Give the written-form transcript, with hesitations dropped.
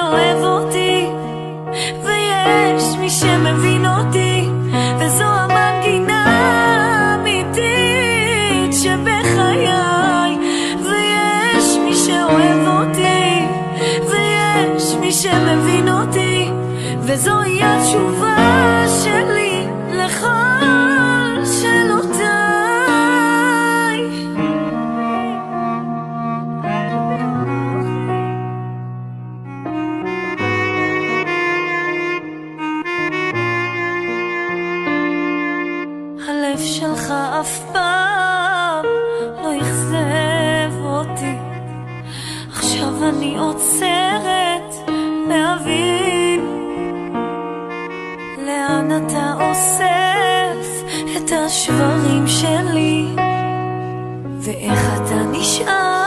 שאוהב אותי, ויש מי שמבין אותי, וזו המנגינה האמיתית שבחיי. ויש מי שאוהב אותי, ויש מי שמבין אותי, וזוהי התשובה שלי לכל שאלותיי. הלב שלך אף פעם לא יחזב אותי, עכשיו אני עוצרת להבין לאן אתה אוסף את השברים שלי, ואיך אתה נשאר